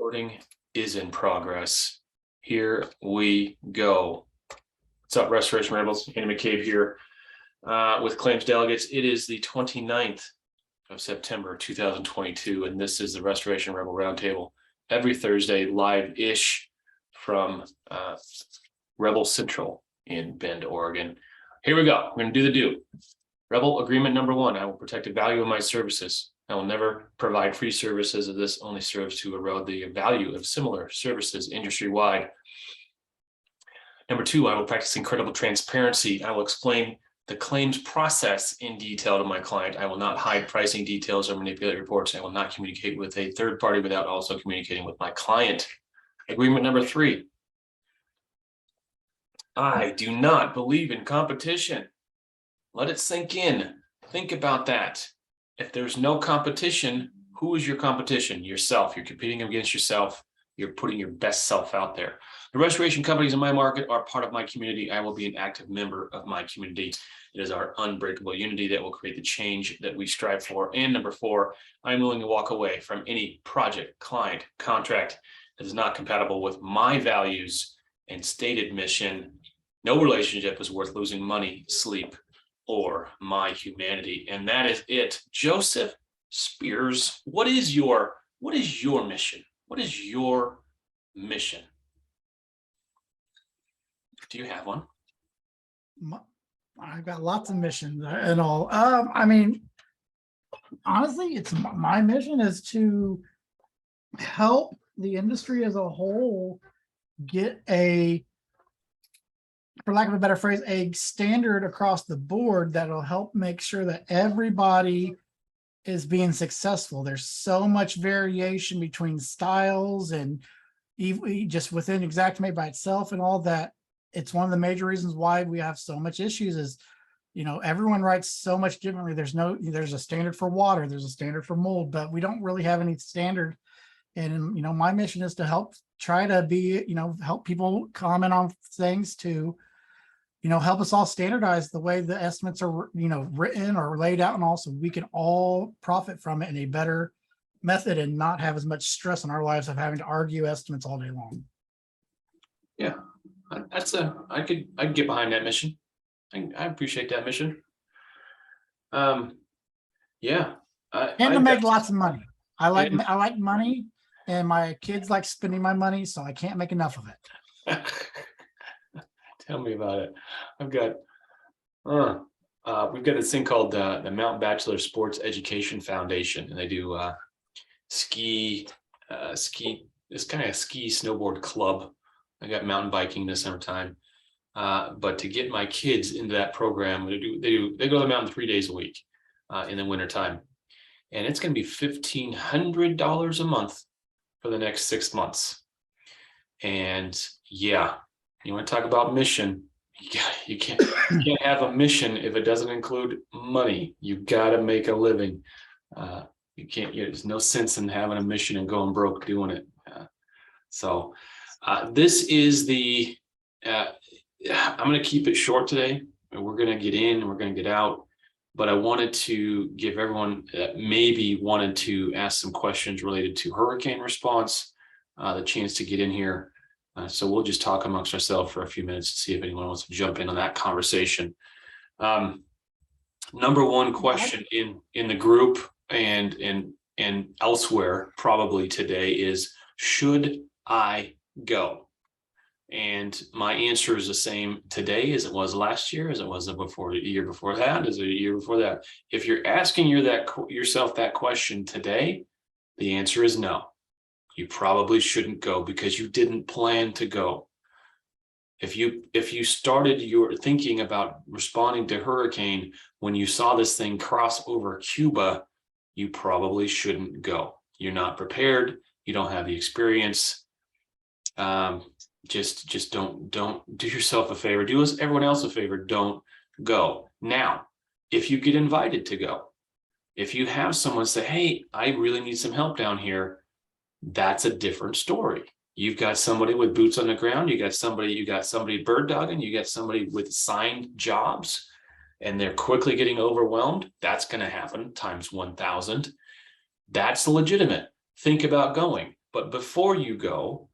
Recording is in progress. Here we go. What's up, Restoration Rebels? Andy McCabe here with Claims Delegates. It is the 29th of September 2022, and this is the Restoration Rebel Roundtable every Thursday, live-ish from Rebel Central in Bend, Oregon. Here we go. We're going to do the do. Rebel agreement number one: I will protect the value of my services. I will never provide free services, as this only serves to erode the value of similar services industry-wide. Number two, I will practice incredible transparency. I will explain the claims process in detail to my client. I will not hide pricing details or manipulate reports. I will not communicate with a third party without also communicating with my client. Agreement number three, I do not believe in competition. Let it sink in. Think about that. If there's no competition, who is your competition? Yourself. You're competing against yourself. You're putting your best self out there. The restoration companies in my market are part of my community. I will be an active member of my community. It is our unbreakable unity that will create the change that we strive for. And number four, I'm willing to walk away from any project, client, contract that is not compatible with my values and stated mission. No relationship is worth losing money, sleep, or my humanity. And that is it. Joseph Spears, what is your mission? What is your mission? Do you have one? I've got lots of missions and all. I mean, honestly, it's my mission is to help the industry as a whole get a, for lack of a better phrase, a standard across the board that'll help make sure that everybody is being successful. There's so much variation between styles and even just within Xactimate by itself and all that. It's one of the major reasons why we have so much issues is, you know, everyone writes so much differently. There's a standard for water, there's a standard for mold, but we don't really have any standard. And, you know, my mission is to help try to be, you know, help people comment on things to, you know, help us all standardize the way the estimates are, you know, written or laid out, and also we can all profit from it in a better method and not have as much stress in our lives of having to argue estimates all day long. Yeah, I could get behind that mission. I appreciate that mission. Yeah. And to make lots of money. I like money, and my kids like spending my money, so I can't make enough of it. Tell me about it. I've got, we've got this thing called the Mountain Bachelor Sports Education Foundation, and they do ski. It's kind of a ski snowboard club. I got mountain biking in the summertime, but to get my kids into that program, they go to the mountain 3 days a week in the wintertime, and it's going to be $1,500 a month for the next 6 months. And yeah. You want to talk about mission? You can't have a mission if it doesn't include money. You got to make a living. You can't. There's no sense in having a mission and going broke doing it. So this is the. I'm going to keep it short today. We're going to get in and we're going to get out. But I wanted to give everyone that maybe wanted to ask some questions related to hurricane response the chance to get in here. So we'll just talk amongst ourselves for a few minutes to see if anyone wants to jump in on that conversation. Number one question in the group and elsewhere probably today is, should I go? And my answer is the same today as it was last year, as it was before, the year before that, as a year before that. If you're asking yourself that question today, the answer is no. You probably shouldn't go because you didn't plan to go. If you started your thinking about responding to hurricane when you saw this thing cross over Cuba, you probably shouldn't go. You're not prepared. You don't have the experience. Just don't do yourself a favor. Do us everyone else a favor. Don't go. Now, if you get invited to go, if you have someone say, "Hey, I really need some help down here," that's a different story. You've got somebody with boots on the ground. You got somebody bird dogging. You got somebody with signed jobs, and they're quickly getting overwhelmed. That's going to happen times 1,000. That's legitimate. Think about going. But before you go,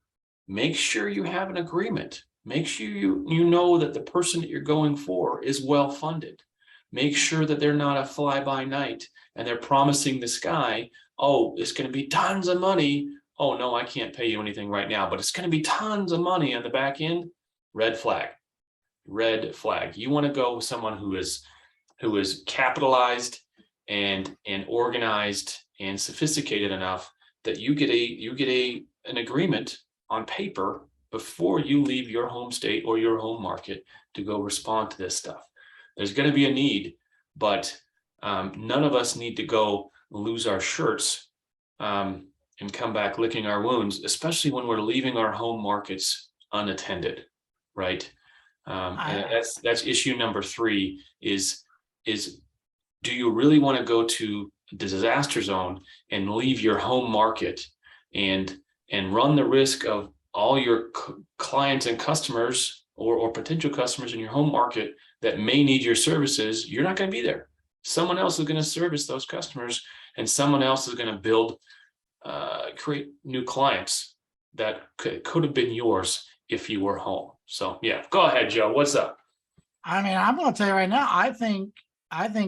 make sure you have an agreement. Make sure you know that the person that you're going for is well funded. Make sure that they're not a fly by night and they're promising this guy, oh, it's going to be tons of money. Oh no, I can't pay you anything right now, but it's going to be tons of money on the back end. Red flag. Red flag. You want to go with someone who is capitalized and organized and sophisticated enough that you get an agreement on paper before you leave your home state or your home market to go respond to this stuff. There's going to be a need, but none of us need to go lose our shirts and come back licking our wounds, especially when we're leaving our home markets unattended, right? And that's issue number 3 is do you really want to go to a disaster zone and leave your home market and run the risk of all your clients and customers or potential customers in your home market that may need your services? You're not going to be there. Someone else is going to service those customers, and someone else is going to create new clients that could have been yours if you were home. So yeah, go ahead, Joe. What's up? I mean, I'm going to tell you right now, I think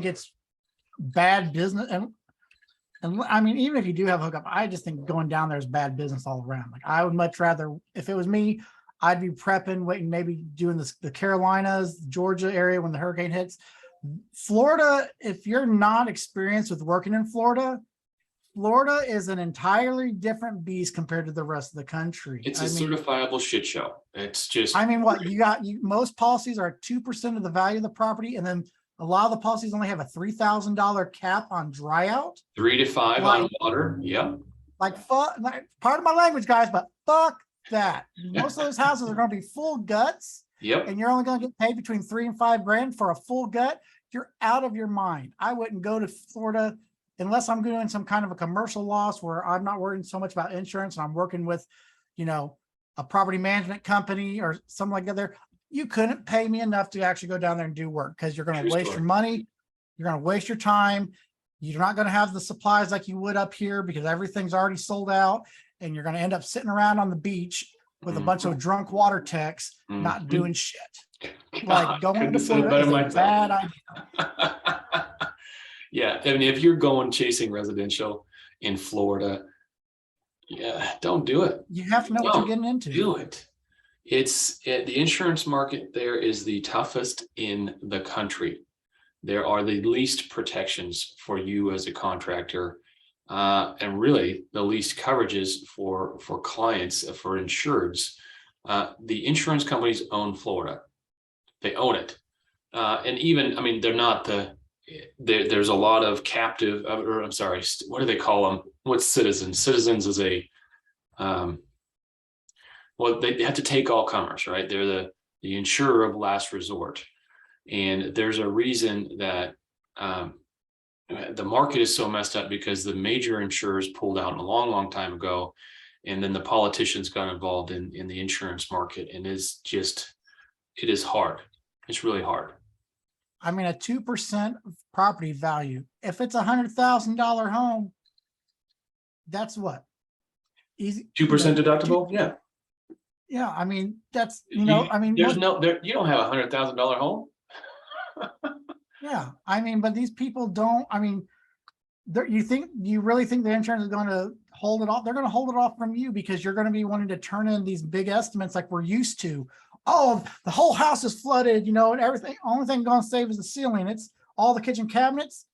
it's bad business. And I mean, even if you do have a hookup, I just think going down there is bad business all around. Like, I would much rather, if it was me, I'd be prepping, waiting, maybe doing the Carolinas, Georgia area when the hurricane hits. Florida, if you're not experienced with working in Florida is an entirely different beast compared to the rest of the country. It's a certifiable shit show. It's just, I mean, what most policies are 2% of the value of the property, and then a lot of the policies only have a $3,000 cap on dry out. 3 to 5 on water. Yep. Like, fuck, part of my language, guys, but fuck that. Most of those houses are going to be full guts. Yep. And you're only going to get paid between $3,000 and $5,000 for a full gut. You're out of your mind. I wouldn't go to Florida unless I'm doing some kind of a commercial loss where I'm not worrying so much about insurance and I'm working with, a property management company or something like that. There, you couldn't pay me enough to actually go down there and do work, because you're going to waste your money. You're going to waste your time. You're not going to have the supplies like you would up here because everything's already sold out, and you're going to end up sitting around on the beach with a bunch of drunk water techs not doing shit. Like, going to Florida is a bad idea. Yeah, I mean, if you're going chasing residential in Florida, yeah, don't do it. You have to know what you're getting into. Do it. The insurance market there is the toughest in the country. There are the least protections for you as a contractor, and really the least coverages for clients, for insureds. The insurance companies own Florida. They own it. And even, I mean, they're not there's a lot of captive, or I'm sorry, what do they call them? What's Citizens? Citizens is well, they have to take all comers, right? They're the insurer of last resort. And there's a reason that the market is so messed up, because the major insurers pulled out a long, long time ago. And then the politicians got involved in the insurance market. And it is hard. It's really hard. I mean, a 2% property value, if it's $100,000 home, that's what? Easy 2% deductible? Yeah. Yeah. I mean, that's, you don't have $100,000 home. Yeah. I mean, but these people don't, I mean, you really think the insurance is going to hold it off? They're going to hold it off from you because you're going to be wanting to turn in these big estimates like we're used to. Oh, the whole house is flooded, and everything. Only thing going to save is the ceiling. It's all the kitchen cabinets.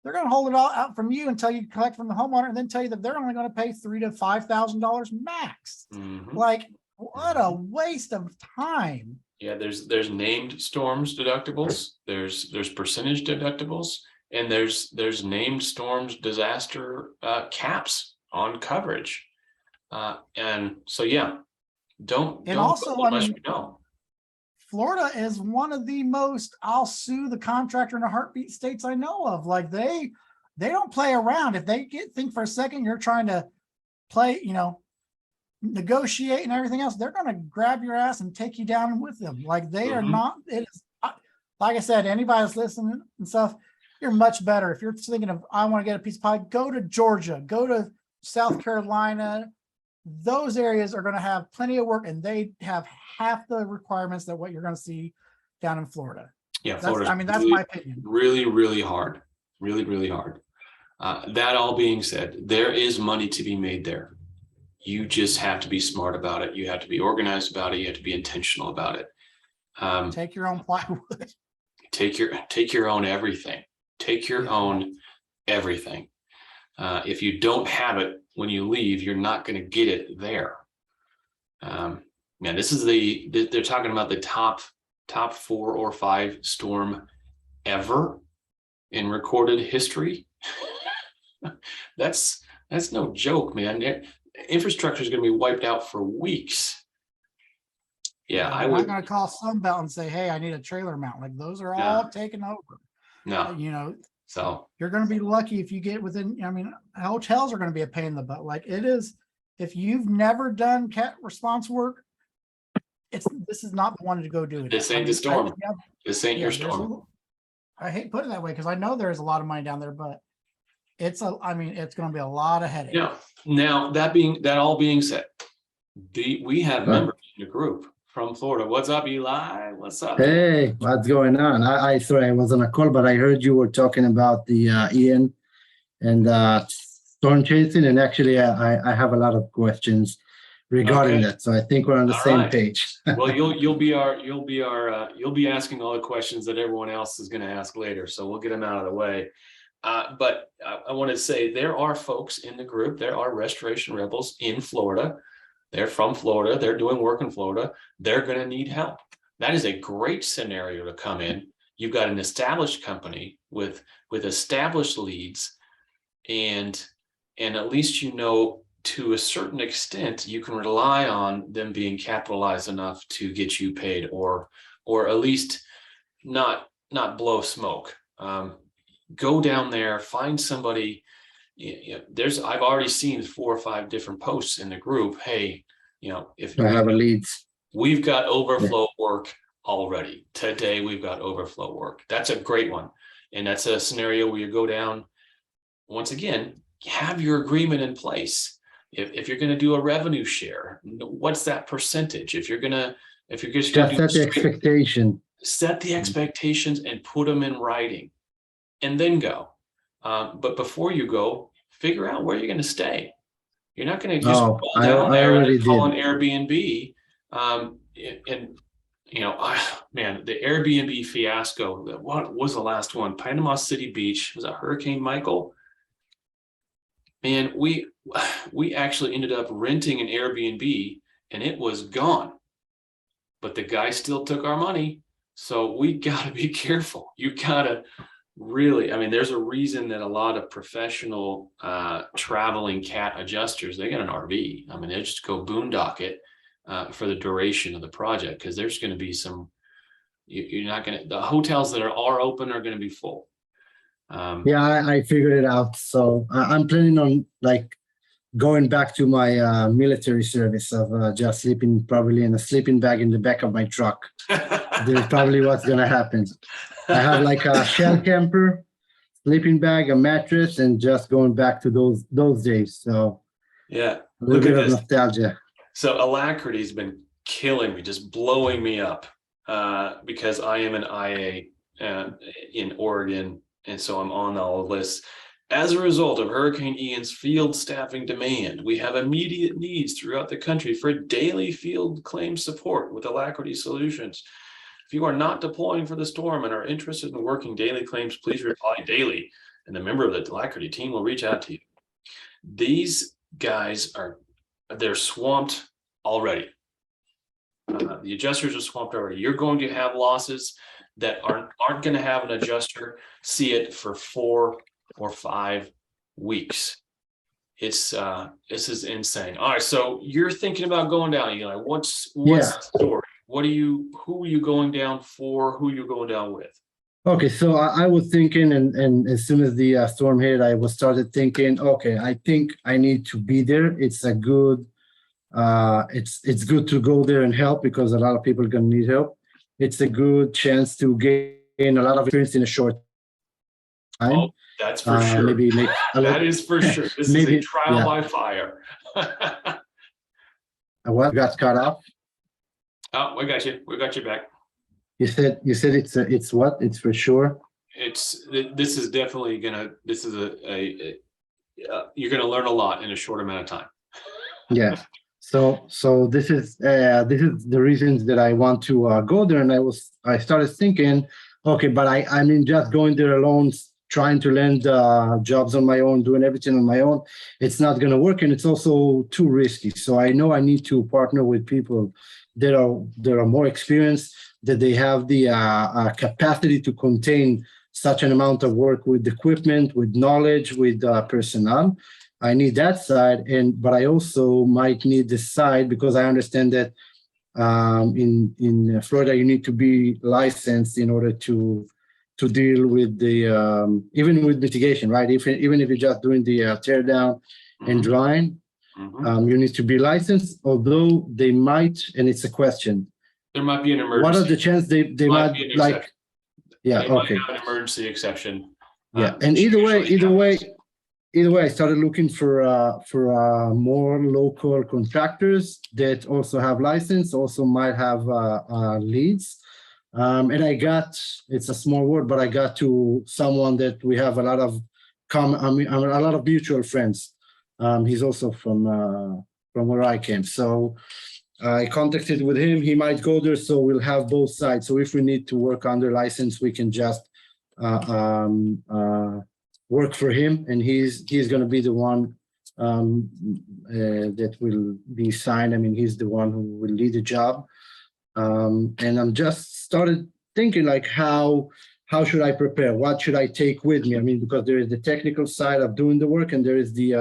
They're going to hold it all out from you until you collect from the homeowner, and then tell you that they're only going to pay $3,000 to $5,000 max. Like, what a waste of time. Yeah, there's named storms deductibles. There's percentage deductibles, and there's named storms disaster caps on coverage. And so yeah, don't also, unless you know. Florida is one of the most I'll sue the contractor in a heartbeat states I know of. Like, they don't play around. If they think for a second you're trying to play, negotiate and everything else, they're going to grab your ass and take you down with them. Like, they are not. It is, like I said, anybody that's listening and stuff, you're much better. If you're thinking of, I want to get a piece of pie, go to Georgia, go to South Carolina, those areas are going to have plenty of work, and they have half the requirements that what you're going to see down in Florida. Yeah, That's, Florida's I mean, that's really, my opinion. really, really hard. Really, really hard. That all being said, there is money to be made there. You just have to be smart about it. You have to be organized about it. You have to be intentional about it. Take your own plywood. Take your own everything. Take your own everything. If you don't have it when you leave, you're not going to get it there. Man, this is they're talking about the top 4 or 5 storm ever in recorded history. That's no joke, man. Infrastructure is going to be wiped out for weeks. Yeah, I I'm would. not going to call Sunbelt and say, hey, I need a trailer mount. Like, those are all taken over. No. You know, so you're going to be lucky if you get within, I mean, hotels are going to be a pain in the butt. Like, it is, if you've never done cat response work, this is not the one to go do it. This ain't the storm. This ain't your storm. I hate putting it that way because I know there's a lot of money down there, but it's going to be a lot of headache. Yeah. Now that all being said, we have members in the group from Florida. What's up, Eli? What's up? Hey, what's going on? I sorry I was on a call, but I heard you were talking about the Ian and storm chasing, and actually I have a lot of questions regarding that. So I think we're on the same page. Well, you'll be asking all the questions that everyone else is going to ask later. So we'll get them out of the way. But I want to say there are folks in the group. There are restoration rebels in Florida. They're from Florida. They're doing work in Florida. They're going to need help. That is a great scenario to come in. You've got an established company with established leads, and at least you know to a certain extent you can rely on them being capitalized enough to get you paid, or at least not blow smoke. Go down there, find somebody. I've already seen 4 or 5 different posts in the group. Hey, if I have a leads, we've got overflow work already. Today we've got overflow work. That's a great one. And that's a scenario where you go down, once again, have your agreement in place. If you're going to do a revenue share, what's that percentage? If you're just going to set the expectation. Set the expectations and put them in writing, and then go. But before you go, figure out where you're going to stay. You're not going to just go down there and call an Airbnb. Man, the Airbnb fiasco. What was the last one? Panama City Beach. Was it Hurricane Michael? Man, we actually ended up renting an Airbnb and it was gone. But the guy still took our money. So we got to be careful. You got to really, I mean, there's a reason that a lot of professional traveling cat adjusters, they got an RV. I mean, they just go boondock it for the duration of the project, because there's going to be you're not going to, the hotels that are open are going to be full. Yeah, I figured it out. So I'm planning on going back to my military service of just sleeping probably in a sleeping bag in the back of my truck. That's probably what's going to happen. I have a shell camper, sleeping bag, a mattress, and just going back to those days. So yeah, a little bit of nostalgia. So Alacrity has been killing me, just blowing me up, because I am an IA in Oregon, and so I'm on all the lists. As a result of Hurricane Ian's field staffing demand, we have immediate needs throughout the country for daily field claim support with Alacrity Solutions. If you are not deploying for the storm and are interested in working daily claims, please reply daily, and a member of the Alacrity team will reach out to you. These guys they're swamped already. The adjusters are swamped already. You're going to have losses that aren't going to have an adjuster see it for 4 or 5 weeks. This is insane. All right, so you're thinking about going down. You're like, what's the story? Who are you going down for? Who are you going down with? Okay, so I was thinking, and as soon as the storm hit, I started thinking, okay, I think I need to be there. It's a good, it's good to go there and help, because a lot of people are going to need help. It's a good chance to gain a lot of experience in a short time. Oh, that's for sure. Maybe that is for sure. This is a trial by fire. What got cut off? Oh, we got you. We got you back. You said it's what? It's for sure. This is definitely this is you're gonna learn a lot in a short amount of time. Yeah. So this is the reasons that I want to go there, and I started thinking, okay, but I mean just going there alone, trying to land jobs on my own, doing everything on my own, it's not going to work, and it's also too risky. So I know I need to partner with people that are more experienced, that they have the capacity to contain such an amount of work with equipment, with knowledge, with personnel. I need that side, but I also might need this side because I understand that in Florida you need to be licensed in order to deal with the even with mitigation, right? Even if you're just doing the tear down and drying, you need to be licensed. Although they might, and it's a question. There might be an emergency. What are the chances they might be an like? exception. Yeah, They okay. might have an emergency exception. Yeah, and either way, I started looking for more local contractors that also have license, also might have leads. And I got, it's a small word, but I got to someone that we have a lot of a lot of mutual friends. He's also from where I came. So I contacted with him. He might go there, so we'll have both sides. So if we need to work under license, we can just work for him, and he's going to be the one that will be signed. I mean, he's the one who will lead the job. And I'm just started thinking like, how should I prepare? What should I take with me? I mean, because there is the technical side of doing the work, and there is the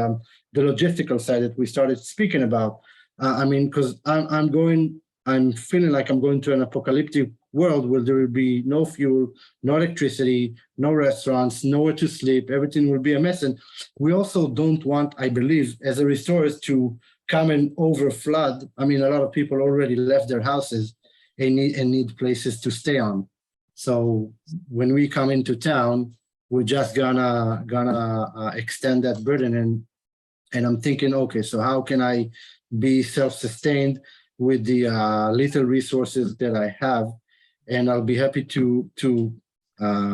logistical side that we started speaking about. I mean, because I'm feeling like I'm going to an apocalyptic world where there will be no fuel, no electricity, no restaurants, nowhere to sleep. Everything will be a mess. And we also don't want, I believe, as a restorers to come and over flood. I mean, a lot of people already left their houses and need places to stay on. So when we come into town, we're just gonna extend that burden. And I'm thinking, okay, so how can I be self-sustained with the little resources that I have? And I'll be happy to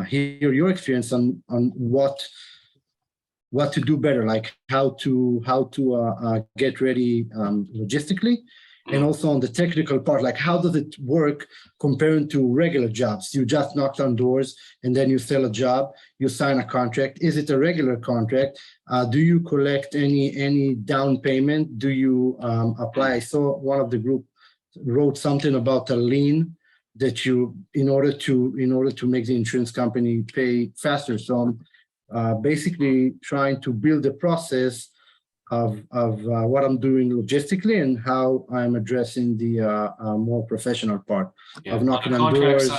hear your experience on what to do better, like how to get ready logistically, and also on the technical part, like how does it work comparing to regular jobs? You just knocked on doors and then you sell a job, you sign a contract. Is it a regular contract? Do you collect any down payment? Do you apply? I saw one of the group wrote something about a lien that you, in order to make the insurance company pay faster. So I'm basically trying to build a process of what I'm doing logistically and how I'm addressing the more professional part of knocking on doors.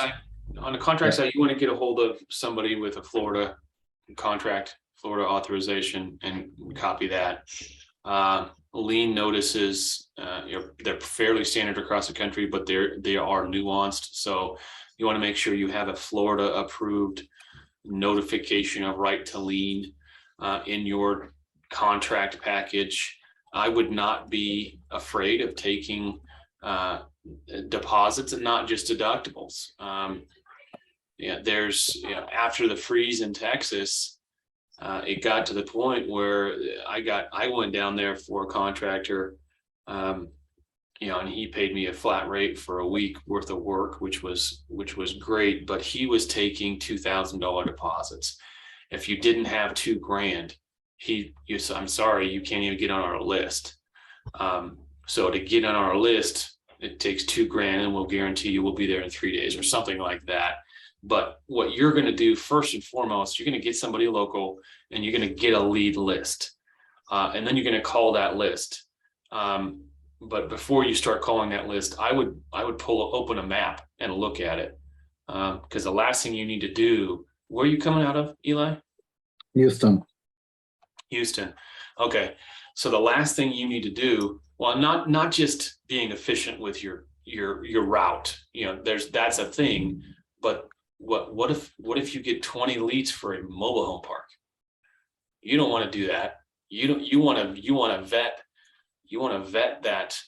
On the contract side, you want to get a hold of somebody with a Florida contract, Florida authorization, and copy that. Lien notices, they're fairly standard across the country, but they are nuanced. So you want to make sure you have a Florida approved notification of right to lien in your contract package. I would not be afraid of taking deposits and not just deductibles. There's, after the freeze in Texas, it got to the point where I went down there for a contractor, and he paid me a flat rate for a week worth of work, which was great, but he was taking $2,000 deposits. If you didn't have $2,000, I'm sorry, you can't even get on our list. So to get on our list, it takes $2,000, and we'll guarantee you we'll be there in 3 days or something like that. But what you're going to do first and foremost, you're going to get somebody local, and you're going to get a lead list, and then you're going to call that list. But before you start calling that list, I would open a map and look at it, because the last thing you need to do. Where are you coming out of, Eli? Houston. Okay. So the last thing you need to do, well, not just being efficient with your route, that's a thing, but what if you get 20 leads for a mobile home park? You don't want to do that. You want to vet that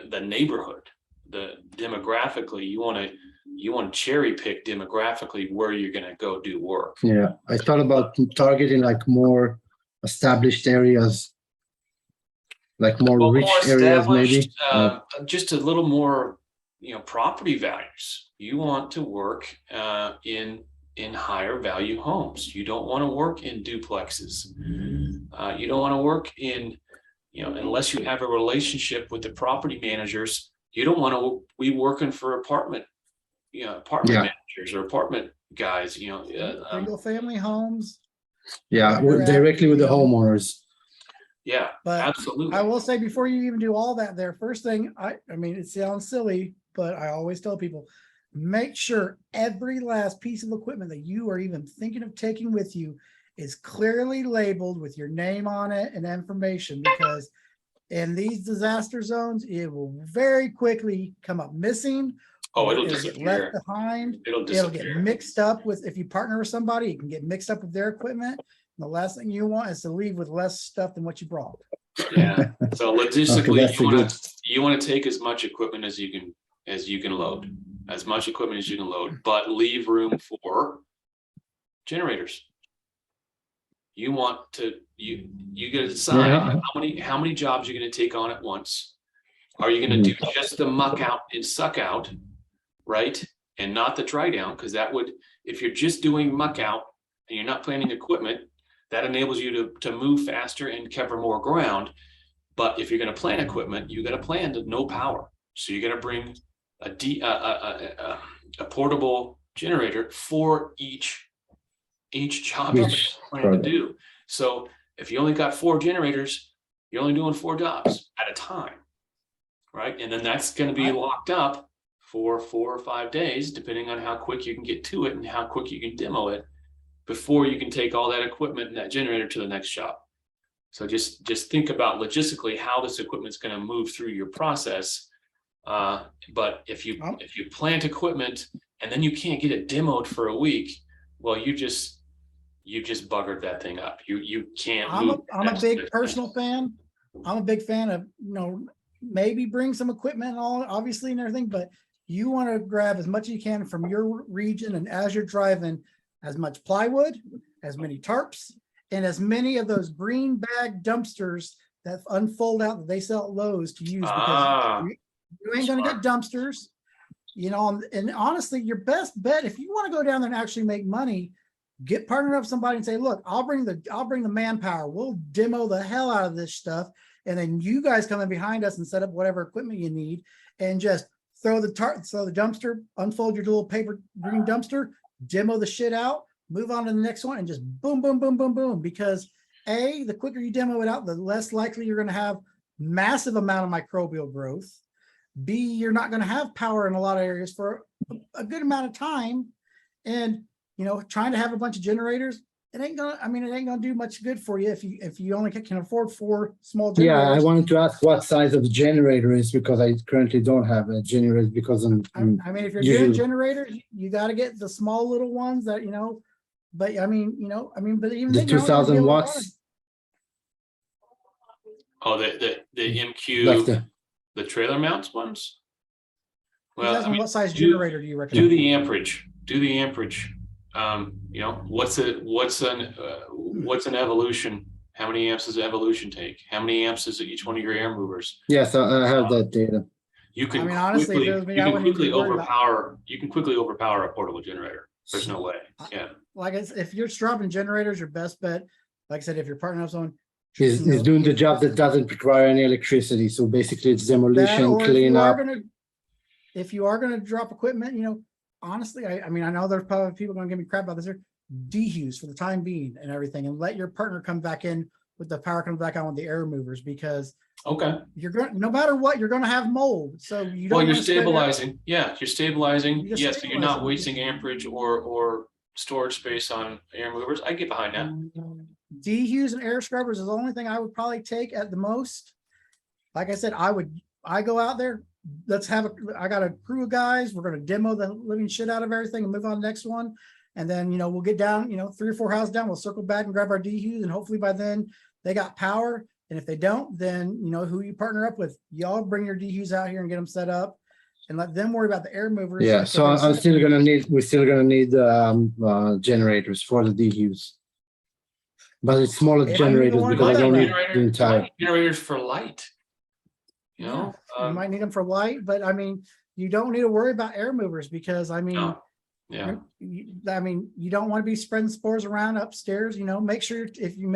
the neighborhood, the demographically, you want to cherry pick demographically where you're going to go do work. Yeah, I thought about targeting like more established areas, like more Well, rich more areas, maybe. established, just a little more, property values. You want to work in higher value homes. You don't want to work in duplexes. You don't want to work in, unless you have a relationship with the property managers, you don't want to be working for apartment managers or apartment guys, Single family homes. Yeah, where you're at, directly with the you know. homeowners. yeah, But absolutely. I will say before you even do all that there, first thing, I mean, it sounds silly, but I always tell people, make sure every last piece of equipment that you are even thinking of taking with you is clearly labeled with your name on it and information, because in these disaster zones, it will very quickly come up missing. Oh, or it'll get disappear. left behind. It'll It'll disappear. get mixed up with, if you partner with somebody, it can get mixed up with their equipment. And the last thing you want is to leave with less stuff than what you brought. Yeah. So logistically, that's you want to take as much equipment as you can load, as much equipment as you can load, but leave room for generators. You want to you got to decide how many jobs you're going to take on at once. Are you going to do just the muck out and suck out, right? And not the dry down, because that would, if you're just doing muck out and you're not planning equipment, that enables you to move faster and cover more ground. But if you're going to plan equipment, you got to plan to no power. So you're going to bring a portable generator for each job you're planning to do. So if you only got 4 generators, you're only doing 4 jobs at a time, right? And then that's going to be locked up for 4 or 5 days, depending on how quick you can get to it and how quick you can demo it, before you can take all that equipment and that generator to the next job. So just think about logistically how this equipment's going to move through your process. But if you plant equipment and then you can't get it demoed for a week, well, you just buggered that thing up. You can't. I'm a big personal fan. I'm a big fan of, maybe bring some equipment and all, obviously, and everything, but you want to grab as much as you can from your region, and as you're driving, as much plywood, as many tarps, and as many of those green bag dumpsters that unfold out that they sell at Lowe's to use, because you ain't going to get dumpsters, and honestly, your best bet, if you want to go down there and actually make money, get partnered up with somebody and say, look, I'll bring the manpower. We'll demo the hell out of this stuff. And then you guys come in behind us and set up whatever equipment you need, and just throw the dumpster, unfold your little paper green dumpster, demo the shit out, move on to the next one, and just boom, boom, boom, boom, boom. Because the quicker you demo it out, the less likely you're going to have massive amount of microbial growth. B, you're not going to have power in a lot of areas for a good amount of time. And, trying to have a bunch of generators, it ain't gonna do much good for you if you only can afford 4 small generators. Yeah, I wanted to ask what size of the generator is, because I currently don't have a generator, because if you're doing generators, you got to get the small little ones that, but but even the 2000 watts. Oh, the MQ, Like the trailer mounts ones. Well, what size generator do you recommend? Do the amperage. What's an evolution? How many amps does evolution take? How many amps is each one of your air movers? Yes, I have that data. You can honestly, quickly overpower a portable generator. There's no way. Yeah. Like if you're dropping generators, your best bet, like I said, if you're partnering up someone, is doing the job that doesn't require any electricity. So basically, it's demolition, cleanup. If you are gonna drop equipment, honestly, I know there's probably people gonna give me crap about this. Dehues for the time being and everything, and let your partner come back in with the power comes back on with the air movers, because you're going, no matter what, you're going to have mold. So you don't. Well, you're stabilizing. Yeah, you're stabilizing. Yes, so you're not wasting amperage or storage space on air movers. I get behind that. Dehues and air scrubbers is the only thing I would probably take at the most. Like I said, I go out there. I got a crew of guys. We're going to demo the living shit out of everything and move on to the next one. And then, we'll get down, 3 or 4 houses down, we'll circle back and grab our dehues. And hopefully by then they got power. And if they don't, then you know who you partner up with. Y'all bring your DHUs out here and get them set up and let them worry about the air movers. Yeah, if so they're I'm still gonna need, we're still gonna need generators for the DUs. But it's smaller If you generators want because I that don't need route. the entire. Light generators for light. You Yeah, know, you might need them for light, but I mean, you don't need to worry about air movers because I mean, no. Yeah, you don't want to be spreading spores around upstairs. You know, make sure if you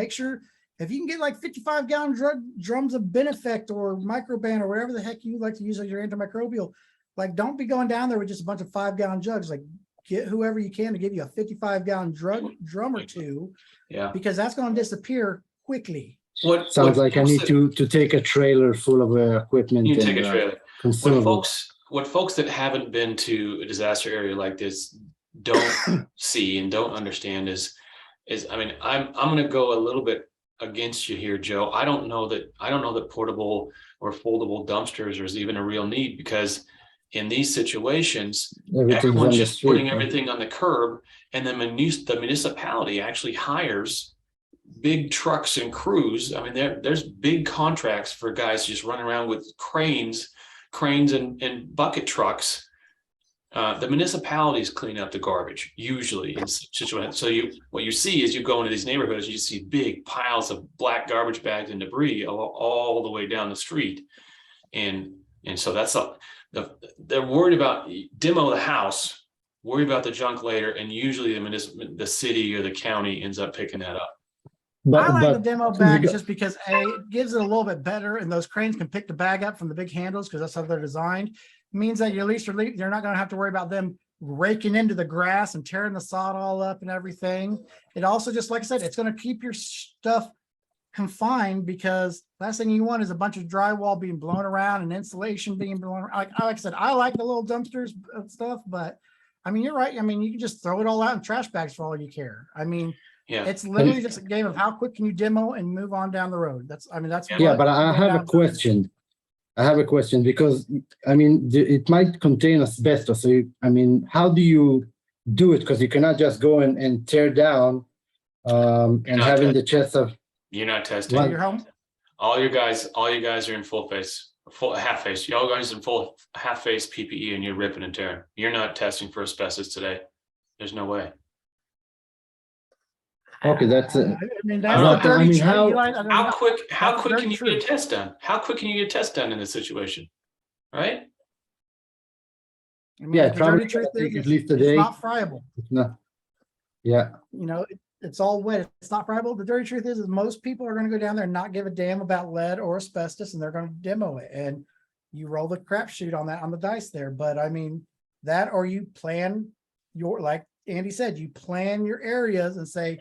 can get like 55-gallon drums of Benefect or Microban or whatever the heck you like to use as your antimicrobial, like don't be going down there with just a bunch of 5-gallon jugs. Like get whoever you can to give you a 55-gallon drum or two, yeah. because that's going to disappear quickly. What Sounds like I folks need that- to take a trailer full of equipment You take and a trailer. consumables. What folks that haven't been to a disaster area like this don't see and don't understand is I mean, I'm gonna go a little bit against you here, Joe. I don't know that portable or foldable dumpsters is even a real need, because in these situations, Everything's on everyone's the just putting street. everything on the curb, and then the municipality actually hires big trucks and crews. I mean, there's big contracts for guys just running around with cranes and bucket trucks. The municipalities clean up the garbage usually in situations. So what you see is you go into these neighborhoods, you see big piles of black garbage bags and debris all the way down the street, and so that's they're worried about demo the house, worry about the junk later, and usually the city or the county ends up picking that up. I like the But demo bags just because it gives it a little bit better, and those cranes can pick the bag up from the big handles because that's how they're designed. It means that you're not going to have to worry about them raking into the grass and tearing the sod all up and everything. It also, just like I said, it's going to keep your stuff confined, because last thing you want is a bunch of drywall being blown around and insulation being blown around. Like I said, I like the little dumpsters and stuff, but I mean, you're right. I mean, you can just throw it all out in trash bags for all you care. I mean, Yeah, it's literally just a game of how quick can you demo and move on down the road. That's yeah, but I have a question. I have a question because I mean it might contain asbestos. So I mean, how do you do it? Because you cannot just go and tear down and having the chest of. you're not testing. What? Your home. All you guys are in full half face. Y'all guys in full half face PPE, and you're ripping and tearing. You're not testing for asbestos today. There's no way. Okay, that's it. I mean, that's I the dirty mean, truth. how- Eli, I don't How know. quick That's can very you true. get a test done? How quick can you get a test done in this situation? Right? I mean, Yeah, the probably dirty truth take is at least a it's day. not friable. No. Yeah. You know, it's all wet. It's not friable. The dirty truth is most people are going to go down there and not give a damn about lead or asbestos, and they're going to demo it. And you roll the crapshoot on the dice there. But I mean, that, or you plan like Andy said, you plan your areas and say,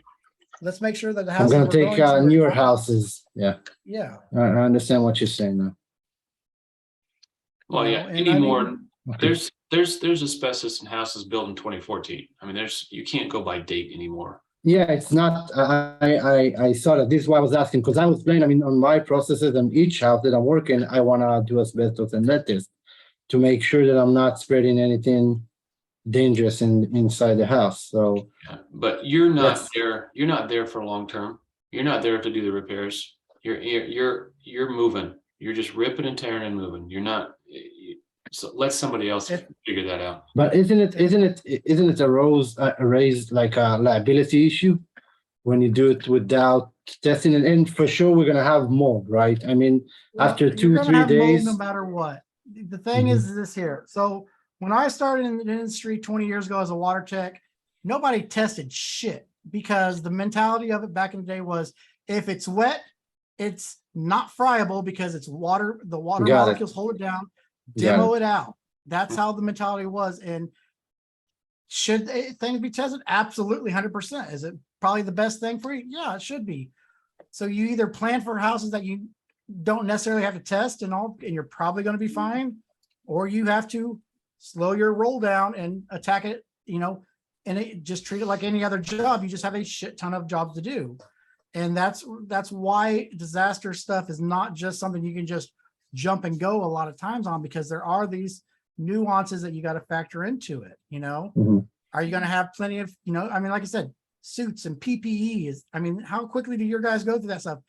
let's make sure that the I'm houses gonna we're take going to newer are- houses. Yeah, Yeah. I understand what you're saying now. Well, You yeah. know, and Any I more? mean- Okay. There's asbestos in houses built in 2014. I mean, you can't go by date anymore. Yeah, it's not. I saw that. This is why I was asking, because I was playing. I mean, on my processes and each house that I'm working, I wanna do asbestos and lead test to make sure that I'm not spreading anything dangerous inside the house. So Yeah. But you're not That's- there. You're not there for long term. You're not there to do the repairs. You're moving. You're just ripping and tearing and moving. You're not. So let somebody else figure that out. but isn't it raised like a liability issue when you do it without testing it? And for sure we're gonna have mold, right? I mean, after you're 2, gonna 3 have mold days. no matter what. The thing is this here. So when I started in the industry 20 years ago as a water tech, nobody tested shit, because the mentality of it back in the day was, if it's wet, it's not friable because it's water. The water Got it. molecules hold it down. Got Demo it out. That's how the mentality was. And should things be tested? Absolutely, 100%. Is it probably the best thing for you? Yeah, it should be. So you either plan for houses that you don't necessarily have to test and you're probably going to be fine, or you have to slow your roll down and attack it, and just treat it like any other job. You just have a shit ton of jobs to do. And that's why disaster stuff is not just something you can just jump and go a lot of times on, because there are these nuances that you got to factor into it. Mhm. Are you going to have plenty of, I mean, like I said, suits and PPE is, I mean, how quickly do your guys go through that stuff?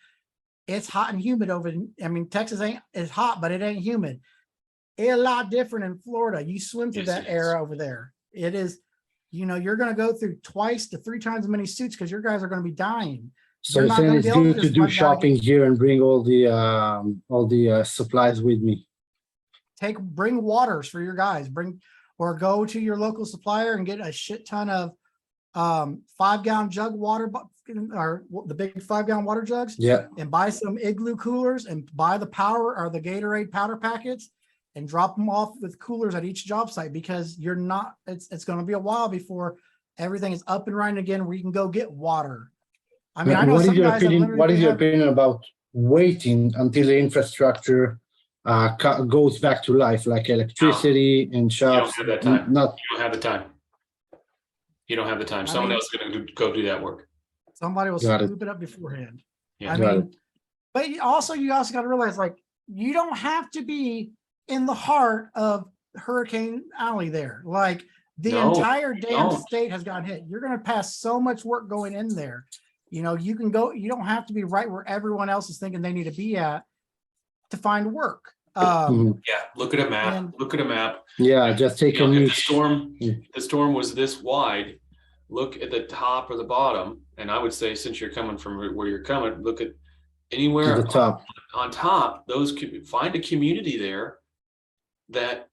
it's hot and humid over. I mean, Texas is hot, but it ain't humid. It's a lot different in Florida. You swim through Yes, that it is. era over there. It is, you're going to go through 2 to 3 times as many suits because your guys are going to be dying. So You're you're not saying gonna it's be able to good to just do run down and shopping here and bring all the supplies with me. bring waters for your guys, or go to your local supplier and get a shit ton of 5-gallon jug water, or the big 5-gallon water jugs, Yeah. and buy some Igloo coolers and buy the power or the Gatorade powder packets and drop them off with coolers at each job site, because it's going to be a while before everything is up and running again where you can go get water. I mean, I know What is some your guys that opinion? What literally is your have, opinion about waiting until the infrastructure goes back to life, like electricity and You don't shops? have that time. Not You don't have the time. You don't have the time. I Someone mean- else is gonna go do that work. somebody will Got it. scoop it up beforehand. Yeah. I Got mean, but you also got to realize, like, you don't have to be in the heart of Hurricane Alley there. Like, the No, entire you damn don't. state has gotten hit. You're going to pass so much work going in there. You can go, you don't have to be right where everyone else is thinking they need to be at to find work. Mhm. Yeah, look at a map, And- look at a map. Yeah, just take You a know, if niche. the storm was this wide, look at the top or the bottom. And I would say, since you're coming from where you're coming, look at anywhere To the top. on top, find a community there that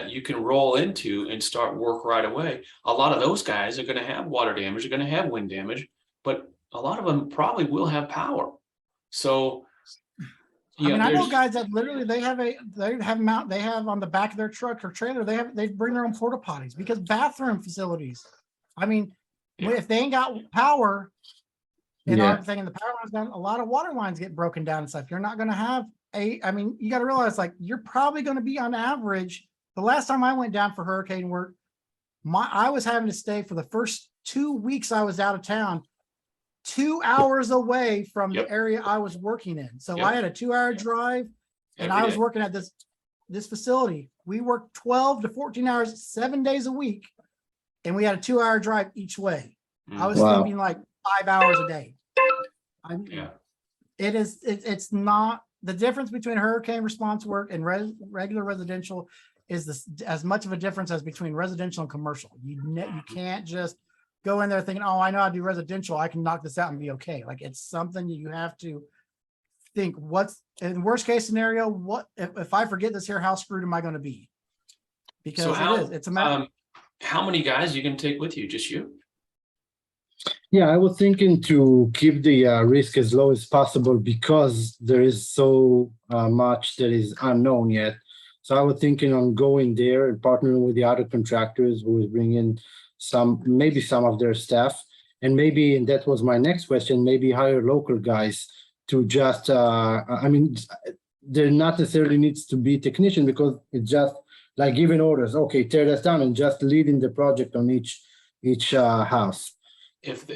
you can roll into and start work right away. A lot of those guys are going to have water damage, are going to have wind damage, but a lot of them probably will have power. So, I mean, I know there's- guys that literally they have on the back of their truck or trailer, they bring their own porta potties, because bathroom facilities. I mean, Yeah. if they ain't got power and Yeah. everything, and the power line's down, a lot of water lines get broken down and stuff. You're not going to have I mean, you got to realize, like, you're probably going to be on average. The last time I went down for hurricane work, I was having to stay for the first 2 weeks I was out of town, 2 hours away from Yep. the area I was working in. So Yep. I had a 2-hour drive, and every I was day. working at this facility. We worked 12 to 14 hours, 7 days a week, and we had a 2-hour drive each way. I was Wow. sleeping like 5 hours a day. I mean, Yeah. it's not the difference between hurricane response work and regular residential is this as much of a difference as between residential and commercial. You can't just go in there thinking, oh, I know how to do residential, I can knock this out and be okay. Like, it's something you have to think, what's in worst case scenario, what if I forget this here, how screwed am I going to be? Because it's a matter. How many guys you can take with you? Just you? Yeah, I was thinking to keep the risk as low as possible because there is so much that is unknown yet. So I was thinking on going there and partnering with the other contractors who will bring in maybe some of their staff. And maybe, and that was my next question, maybe hire local guys to just, I mean, there not necessarily needs to be technician, because it's just like giving orders, okay, tear this down, and just leading the project on each house. If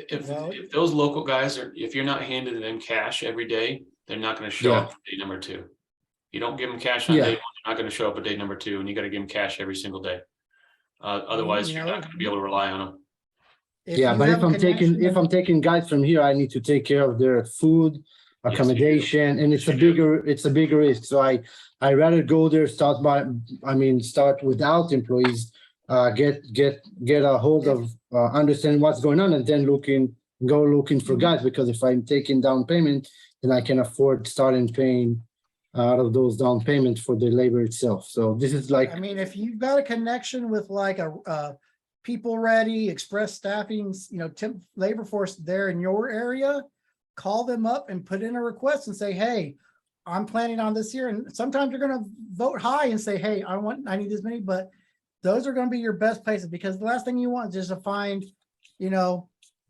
those local guys if you're not handing them cash every day, they're not going to show up for day number 2. You don't give them cash on day 1, they're not going to show up at day number 2, and you got to give them cash every single day. Otherwise, you're not going to be able to rely on them. But if I'm taking guys from here, I need to take care of their food, accommodation, and it's a bigger risk. So I rather go there, start without employees, get a hold of understand what's going on, and then go looking for guys, because if I'm taking down payment, then I can afford starting paying out of those down payments for the labor itself. So this is like, I mean, if you've got a connection with like a People Ready, Express Staffing, temp labor force there in your area, call them up and put in a request and say, hey, I'm planning on this year. And sometimes you're going to vote high and say, hey, I need this many, but those are going to be your best places, because the last thing you want is just to find,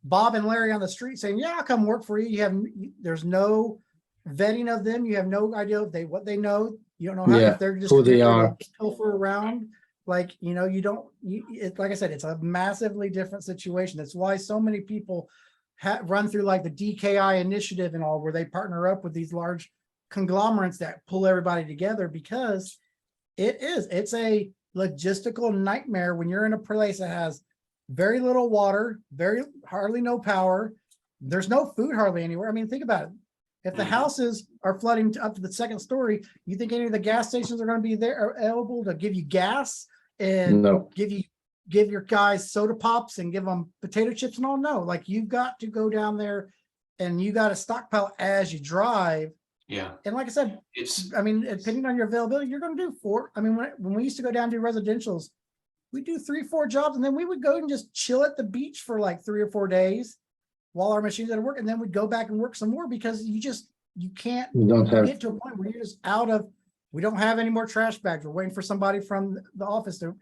Bob and Larry on the street saying, yeah, I'll come work for you. There's no vetting of them. You have no idea what they know. You don't know how, if they're just who they are, pilfer around. Like, it's like I said, it's a massively different situation. That's why so many people run through like the DKI initiative and all, where they partner up with these large conglomerates that pull everybody together, because it's a logistical nightmare when you're in a place that has very little water, hardly no power. There's no food hardly anywhere. I mean, think about it. If the Mhm. houses are flooding up to the second story, you think any of the gas stations are gonna be there available to give you gas and No, give your guys soda pops and give them potato chips and all? No, like you've got to go down there and you got to stockpile as you drive. Yeah, And like I said, it's, I mean, depending on your availability, you're gonna do four. I mean, when we used to go down to residentials, we do 3-4 jobs, and then we would go and just chill at the beach for like 3 or 4 days while our machines at work, and then we'd go back and work some more because you can't we don't have. get to a point where you're just out of. We don't have any more trash bags. We're waiting for somebody from the office to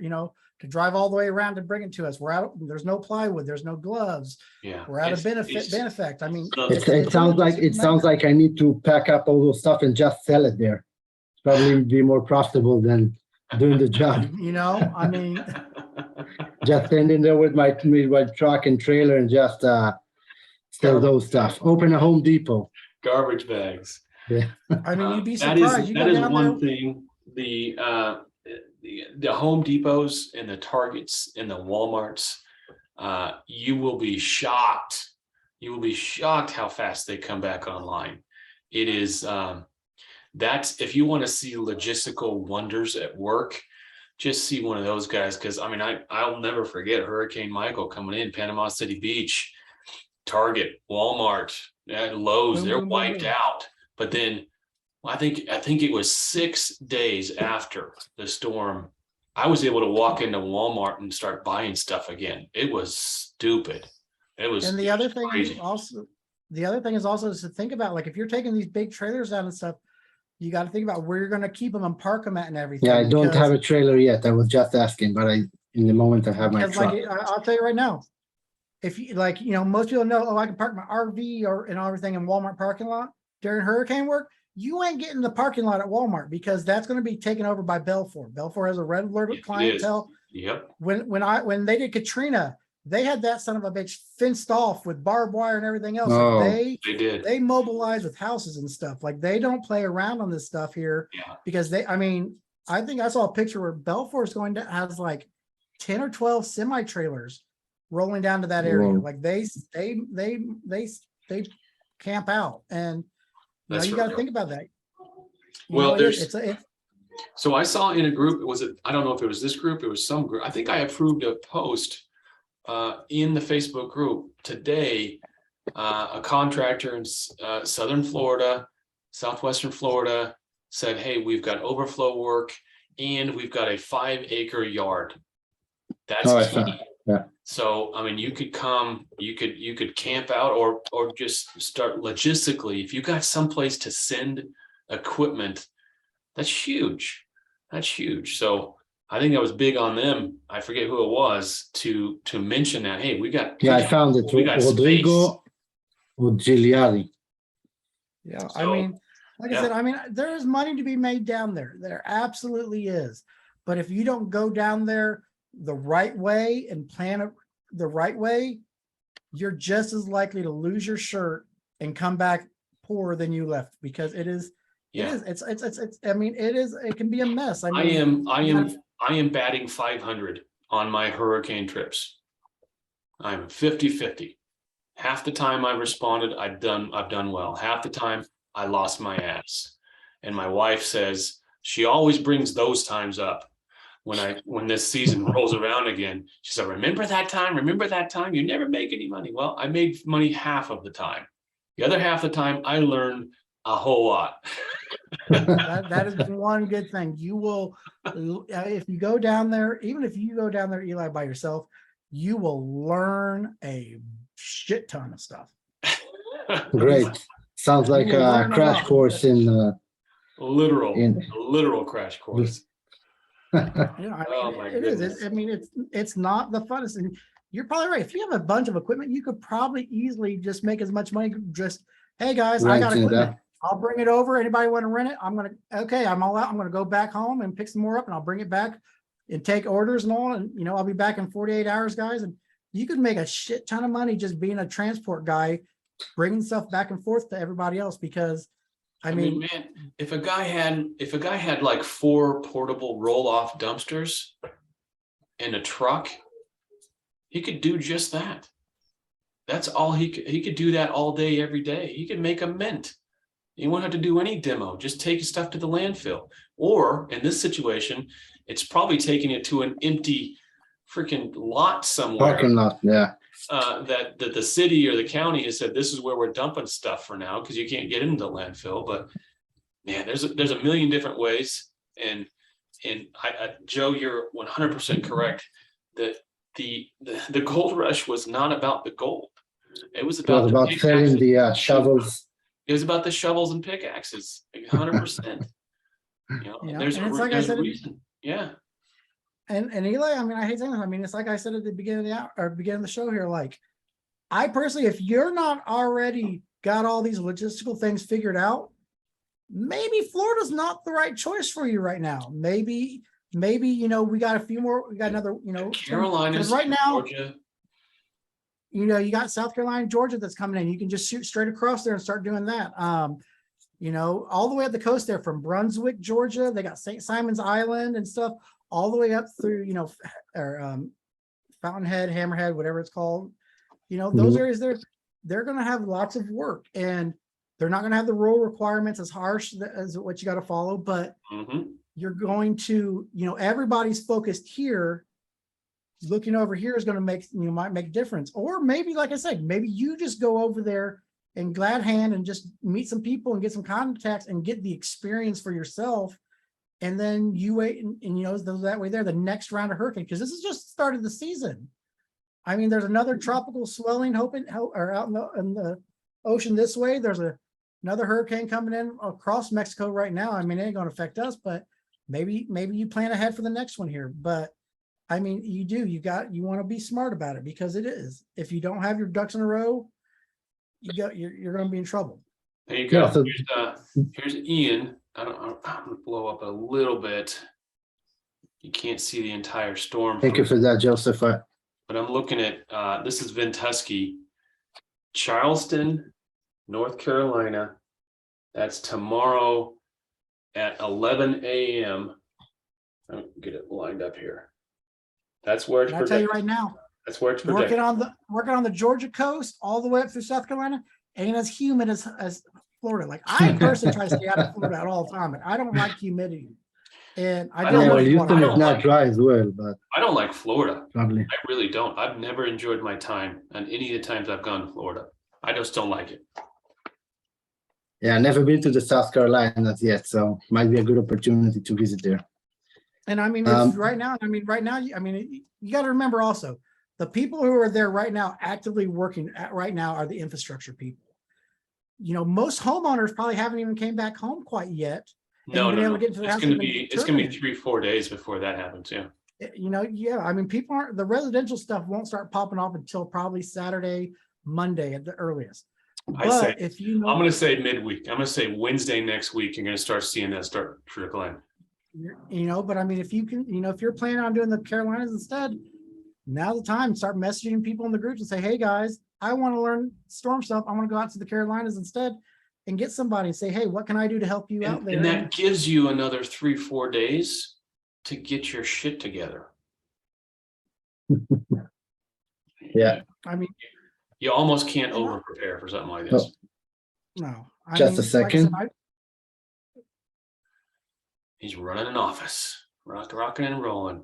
to drive all the way around and bring it to us. We're out. There's no plywood. There's no gloves. yeah. We're out of it's- benefit. I mean, So- It sounds like I need to pack up all those stuff and just sell it there. Probably be more profitable than doing the job. I mean, Just stand in there with my truck and trailer and just sell those stuff. Open a Home Depot. Garbage bags. you'd be That is, surprised. You that go is down one there. thing, the Home Depots and the Targets and the Walmarts, you will be shocked. You will be shocked how fast they come back online. It is, that's, if you want to see logistical wonders at work, just see one of those guys. Cause I mean, I'll never forget Hurricane Michael coming in Panama City Beach, Target, Walmart, Lowe's, Boom, they're boom, boom, wiped boom. out. But then I think it was 6 days after the storm, I was able to walk into Walmart and start buying stuff again. It was stupid. It was And the other thing crazy. also, is to think about, like, if you're taking these big trailers out and stuff, you got to think about where you're going to keep them and park them at and everything. Yeah, I don't because- have a trailer yet. I was just asking, but in the moment I have my Because truck. I'll tell you right now, if you most people know, oh, I can park my RV and everything in Walmart parking lot during hurricane work. You ain't getting the parking lot at Walmart because that's going to be taken over by Belfour. Belfour has a red alert It is. clientele. Yep. When they did Katrina, they had that son of a bitch fenced off with barbed wire and everything else. Oh. Like They did. they mobilize with houses and stuff. Like they don't play around on this stuff here Yeah. because I think I saw a picture where Belfour is going to has like 10 or 12 semi trailers rolling down to that area. Whoa. Like they camp out, and That's you got to real. think about that. Well, It's So I saw in a group, I don't know if it was this group, it was some group. I think I approved a post in the Facebook group today. A contractor in Southern Florida, Southwestern Florida said, hey, we've got overflow work and we've got a 5-acre yard. That's Oh, I key. saw. Yeah. So, I mean, you could come, you could camp out or just start logistically. If you got someplace to send equipment, that's huge. That's huge. So I think that was big on them. I forget who it was to mention that, hey, we got. Yeah, I found it. We got Rodrigo Giuliani. Yeah, So, like yeah. I said, there is money to be made down there. There absolutely is. But if you don't go down there the right way and plan it the right way, you're just as likely to lose your shirt and come back poorer than you left, because it is. Yeah. It is. It's. I mean, it is. It can be a mess. I am batting 500 on my hurricane trips. I'm 50-50. Half the time I responded, I've done well. Half the time I lost my ass. And my wife says she always brings those times up when this season rolls around again. She said, remember that time? You never make any money. Well, I made money half of the time. The other half of the time I learned a whole lot. that is one good thing. You will, if you go down there, even if you go down there, Eli, by yourself, you will learn a shit ton of stuff. Great. Sounds like a crash course in literal crash course. Oh my goodness. It's not the funnest. And you're probably right. If you have a bunch of equipment, you could probably easily just make as much money. Just, hey guys, I got equipment. I'll bring it over. Anybody want to rent it? I'm all out. I'm going to go back home and pick some more up, and I'll bring it back and take orders and all. And, I'll be back in 48 hours, guys. And you could make a shit ton of money just being a transport guy, bringing stuff back and forth to everybody else. Because I mean, man, if a guy had like 4 portable roll-off dumpsters in a truck, he could do just that. That's all he could do that all day, every day. He could make a mint. You won't have to do any demo. Just take your stuff to the landfill. Or in this situation, it's probably taking it to an empty freaking lot somewhere. Parking lot, yeah. That the city or the county has said this is where we're dumping stuff for now because you can't get into the landfill. But man, there's a million different ways. And Joe, you're 100% correct that the gold rush was not about the gold. It was It was about selling the shovels. It was about the shovels and pickaxes, 100%. There's and it's like I a said, reason. Yeah. And Eli, I mean, I hate saying this. I mean, it's like I said at the beginning of the show here. Like, I personally, if you're not already got all these logistical things figured out, maybe Florida's not the right choice for you right now. Maybe we got a few more. We got another. Carolinas right now. Georgia. You got South Carolina, Georgia that's coming in. You can just shoot straight across there and start doing that. All the way up the coast there from Brunswick, Georgia. They got St. Simon's Island and stuff all the way up through, Fountainhead, Hammerhead, whatever it's called. Those areas they're going to have lots of work, and they're not going to have the rule requirements as harsh as what you got to follow, but you're going to, everybody's focused here. Looking over here is going to might make a difference. Or maybe, like I said, maybe you just go over there in glad hand and just meet some people and get some contacts and get the experience for yourself. And then you wait and that way there, the next round of hurricane, because this is just started the season. I mean, there's another tropical swelling out in the ocean this way. There's another hurricane coming in across Mexico right now. I mean, it ain't going to affect us, but maybe you plan ahead for the next one here. But I mean, you want to be smart about it, because it is. If you don't have your ducks in a row, you're going to be in trouble. There you go. Yeah, so Here's Ian. I'm going to blow up a little bit. You can't see the entire storm. Thank you for that, Joseph. But I'm looking at, this is Ventusky, Charleston, North Carolina. That's tomorrow at 11 a.m. I'll get it lined up here. That's where it's I'll tell you right now. That's where it's projected. Working on the Georgia coast all the way up through South Carolina ain't as humid as Florida. Like, I personally try to stay out of Florida at all time, and I don't like humidity. And I don't know. Houston is not dry as well, but I don't like Florida. probably. I really don't. I've never enjoyed my time on any of the times I've gone to Florida. I just don't like it. Yeah, never been to the South Carolinas yet, so might be a good opportunity to visit there. And I mean, right now, you got to remember also, the people who are there right now, actively working right now, are the infrastructure people. Most homeowners probably haven't even came back home quite yet. No. It's going to be 3-4 days before that happens. Yeah. Yeah. I mean, the residential stuff won't start popping off until probably Saturday, Monday at the earliest. I'm going to say midweek. I'm going to say Wednesday next week. You're going to start seeing that start trickling. But I mean, if you can, if you're planning on doing the Carolinas instead, now's the time. Start messaging people in the groups and say, hey guys, I want to learn storm stuff. I want to go out to the Carolinas instead, and get somebody and say, hey, what can I do to help you out there? And that gives you another 3-4 days to get your shit together. Yeah. I mean, you almost can't over prepare for something like this. No. A second. He's running an office, rocking and rolling.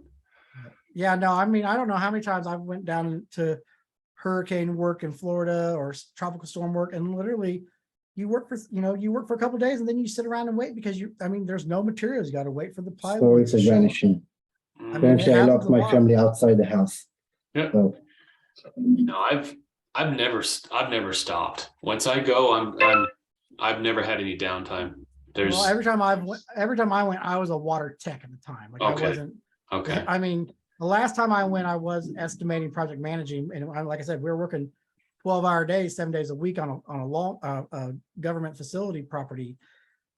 Yeah, no, I mean, I don't know how many times I went down to hurricane work in Florida or tropical storm work, and literally you work for a couple of days and then you sit around and wait because there's no materials. You got to wait for the plywood. Stories are vanishing. Eventually, I locked my family outside the house. Yeah. So. No, I've never stopped. Once I go, I've never had any downtime. Every time I went, I was a water tech at the time. Like, okay. I wasn't. Okay. I mean, the last time I went, I was estimating, project managing, and like I said, we were working 12-hour days, 7 days a week on a long government facility property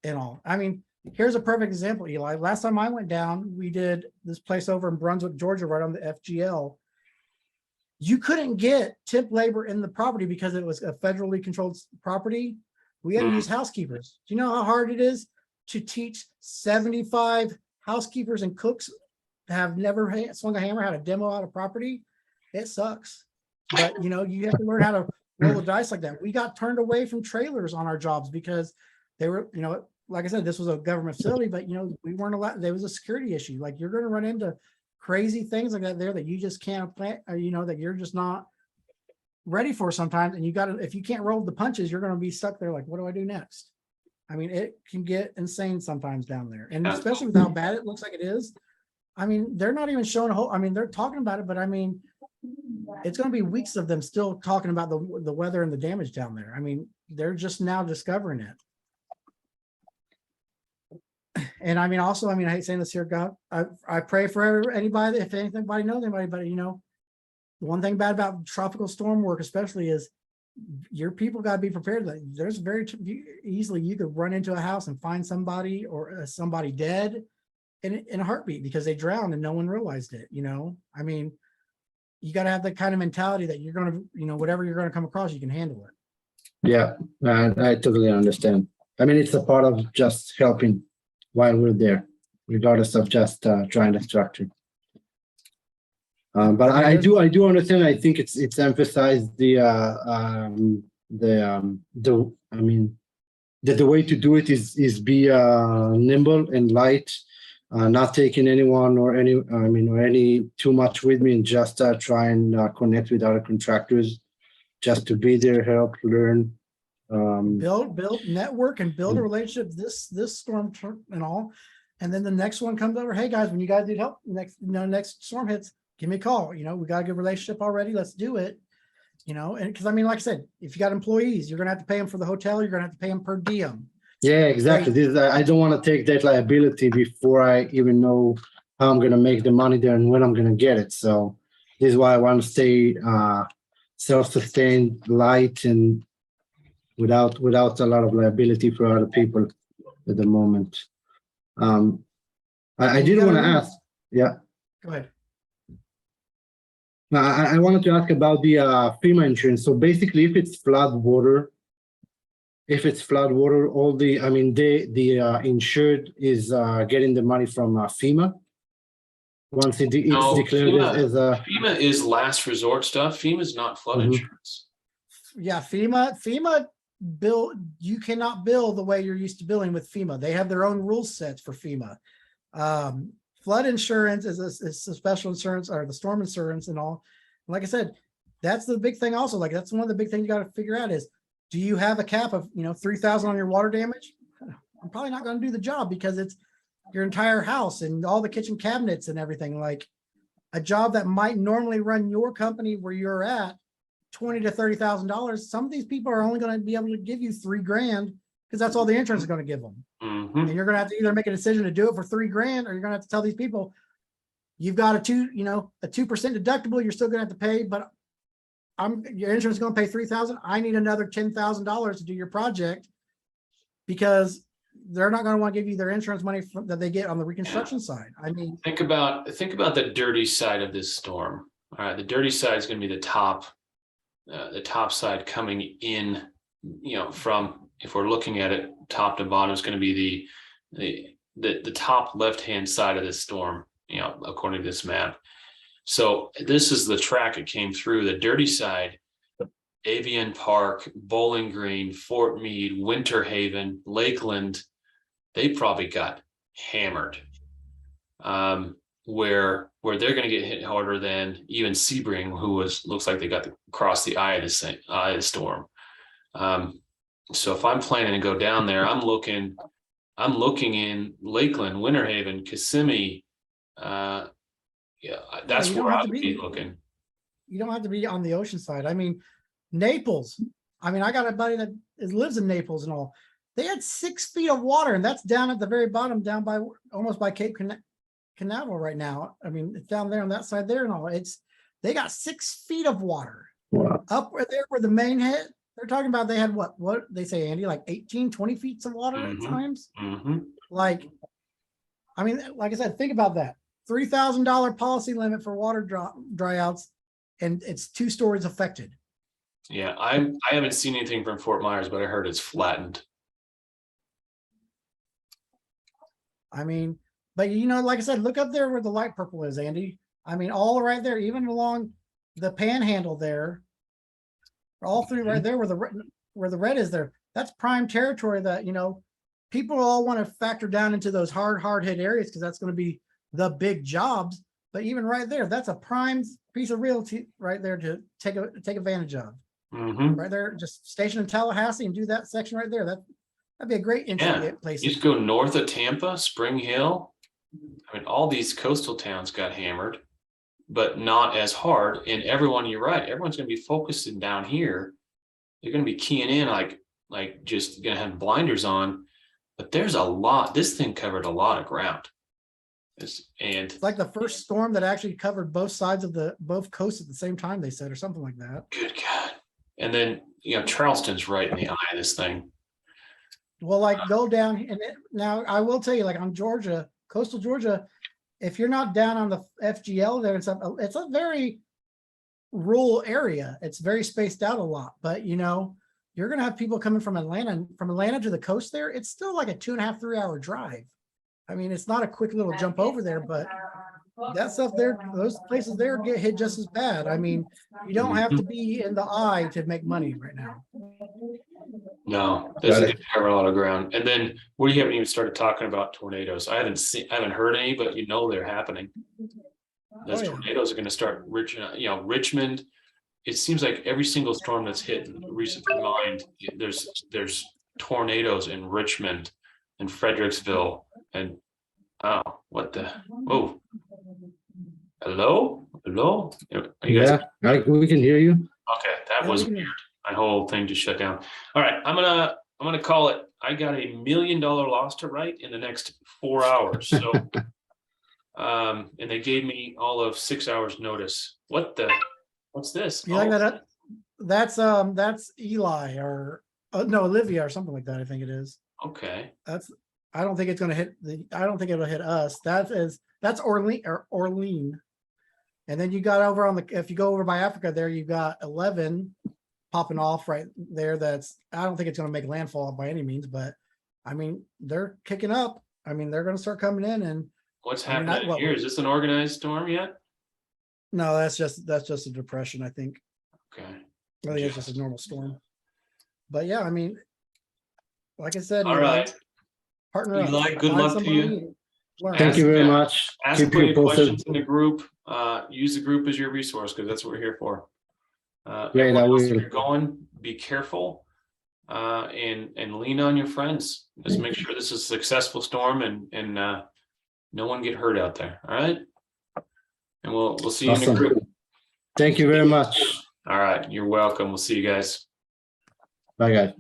and all. I mean, here's a perfect example, Eli. Last time I went down, we did this place over in Brunswick, Georgia, right on the FGL. You couldn't get temp labor in the property because it was a federally controlled property. We had to use housekeepers. Do you know how hard it is to teach 75 housekeepers and cooks that have never swung a hammer how to demo out a property? It sucks. But you have to learn how to roll the dice like that. We got turned away from trailers on our jobs because they were, you know, like I said, this was a government facility, but you know, we weren't allowed, there was a security issue. Like you're going to run into crazy things like that there that you just can't plan, or, you know, that you're just not ready for sometimes. And you got to, if you can't roll the punches, you're going to be stuck there. Like, what do I do next? I mean, it can get insane sometimes down there. And especially with how bad it looks like it is. I mean, they're not even showing a whole, I mean, they're talking about it, but I mean, it's going to be weeks of them still talking about the weather and the damage down there. I mean, they're just now discovering it. And I mean, also, I mean, I hate saying this here, God, I pray for anybody, if anybody knows anybody, but you know, the one thing bad about tropical storm work, especially, is your people got to be prepared. That there's very easily you could run into a house and find somebody or somebody dead in a heartbeat because they drowned and no one realized it. You know, I mean, you got to have the kind of mentality that you're going to, you know, whatever you're going to come across, you can handle it. Yeah, I totally understand. I mean, it's a part of just helping while we're there, regardless of just trying to structure. But I do understand. I think it's emphasized the I mean that the way to do it is be nimble and light, not taking anyone or any too much with me, and just try and connect with other contractors, just to be there, help, learn, build network and build a relationship. This storm and all, and then the next one comes over. Hey guys, when you guys need help next storm hits, give me a call. You know, we got a good relationship already. Let's do it. You know, and because I mean, like I said, if you got employees, you're gonna have to pay them for the hotel. You're gonna have to pay them per diem. Yeah, exactly. This I don't want to take that liability before I even know how I'm gonna make the money there and when I'm gonna get it. So this is why I want to stay self-sustained, light, and without a lot of liability for other people at the moment. I did want to ask. Yeah. Go ahead. I wanted to ask about the FEMA insurance. So basically, if it's flood water, all the, I mean, the insured is getting the money from FEMA once it's declared as a. FEMA is last resort stuff. FEMA is not flood insurance. Yeah, FEMA bill. You cannot bill the way you're used to billing with FEMA. They have their own rule sets for FEMA. Flood insurance is a special insurance, or the storm insurance and all. Like I said, that's the big thing also. Like that's one of the big things you got to figure out is, do you have a cap of, you know, 3,000 on your water damage? I'm probably not going to do the job because it's your entire house and all the kitchen cabinets and everything. Like a job that might normally run your company where you're at $20,000 to $30,000. Some of these people are only going to be able to give you $3,000 because that's all the insurance is going to give them. And you're going to have to either make a decision to do it for $3,000, or you're going to have to tell these people, you've got a 2% deductible. You're still going to have to pay, but your insurance is going to pay $3,000. I need another $10,000 to do your project, because they're not going to want to give you their insurance money that they get on the reconstruction side. I mean, think about the dirty side of this storm. All right, the dirty side is going to be the top side coming in. You know, from, if we're looking at it top to bottom, is going to be the top left-hand side of this storm, you know, according to this map. So this is the track it came through. The dirty side, Avian Park, Bowling Green, Fort Meade, Winter Haven, Lakeland, they probably got hammered. Where they're going to get hit harder than even Sebring, who looks like they got across the eye of the storm. So if I'm planning to go down there, I'm looking in Lakeland, Winter Haven, Kissimmee. Yeah, that's where I would be looking. You don't have to be on the ocean side. I mean, Naples. I mean, I got a buddy that lives in Naples and all. They had 6 feet of water, and that's down at the very bottom, down by almost by Cape Canaveral right now. I mean, it's down there on that side there and all. They got 6 feet of water. Wow. Up there where the main hit. They're talking about they had what they say, Andy, like 18, 20 feet of water at times. Like, I mean, like I said, think about that. $3,000 policy limit for water dryouts, and it's 2 stories affected. Yeah, I haven't seen anything from Fort Myers, but I heard it's flattened. I mean, but you know, like I said, look up there where the light purple is, Andy. I mean, all right there, even along the panhandle there, all through right there where the red is there. that's prime territory that, people all want to factor down into those hard hit areas because that's going to be the big jobs. But even right there, that's a prime piece of realty right there to take advantage of. Mhm. Right there, just station in Tallahassee and do that section right there. That'd be a great entry place. You just go north of Tampa, Spring Hill. I mean, all these coastal towns got hammered, but not as hard. And everyone, you're right, everyone's going to be focusing down here. They're going to be keying in like just going to have blinders on. But there's a lot. This thing covered a lot of ground. It's like the first storm that actually covered both sides of both coasts at the same time, they said, or something like that. Good God. And then, Charleston's right in the eye of this thing. Well, like go down and now I will tell you, like on Georgia, coastal Georgia, if you're not down on the FGL there and stuff, it's a very rural area. It's very spaced out a lot, but you're going to have people coming from Atlanta to the coast there. It's still like a 2.5, 3 hour drive. I mean, it's not a quick little jump over there, but that stuff there, those places there get hit just as bad. I mean, you don't have to be in the eye to make money right now. No, this is going to cover a lot of ground. And then we haven't even started talking about tornadoes. I haven't heard any, but they're happening. Those tornadoes are going to start Richmond. It seems like every single storm that's hit in recent mind, there's tornadoes in Richmond and Fredericksville and what the hello? Are you guys? Yeah, we can hear you. Okay, that was weird. My whole thing just shut down. All right, I'm gonna call it. I got $1 million loss to write in the next 4 hours. So and they gave me all of 6 hours notice. What's this? You like that? That's Eli or no, Olivia or something like that. I think it is. Okay. I don't think it's gonna hit I don't think it'll hit us. That's Orlean. And then you got over if you go over by Africa there, you've got 11 popping off right there. I don't think it's going to make landfall by any means, but I mean, they're kicking up. I mean, they're going to start coming in. And what's happening here? Is this an organized storm yet? No, that's just a depression, I think. Okay. I think it's just a normal storm. But yeah, I mean, like I said, all right. Partner up. Eli, good luck to you. Thank you very much. Ask plenty of questions in the group. Use the group as your resource because that's what we're here for. Great, you're going, be careful and lean on your friends. Just make sure this is a successful storm and no one get hurt out there. All right. And we'll see you in the group. Thank you very much. All right. You're welcome. We'll see you guys. Bye, guys.